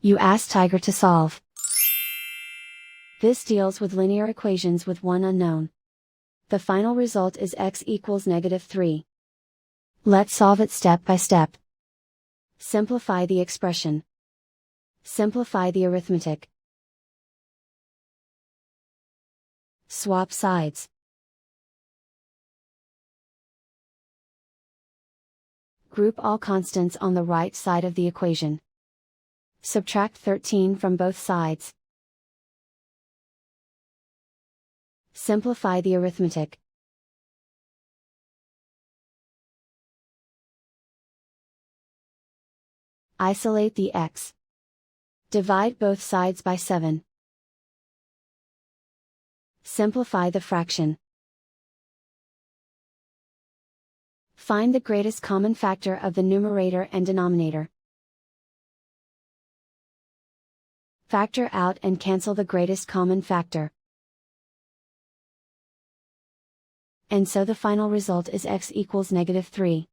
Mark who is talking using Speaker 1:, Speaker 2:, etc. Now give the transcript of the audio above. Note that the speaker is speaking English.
Speaker 1: You ask Tiger to solve. This deals with linear equations with one unknown. The final result is x equals -3. Let's solve it step by step. Simplify the expression. Simplify the arithmetic. Swap sides. Group all constants on the right side of the equation. Subtract 13 from both sides. Simplify the arithmetic. Isolate the x. Divide both sides by 7. Simplify the fraction. Find the greatest common factor of the numerator and denominator. Factor out and cancel the greatest common factor. And so the final result is x equals -3.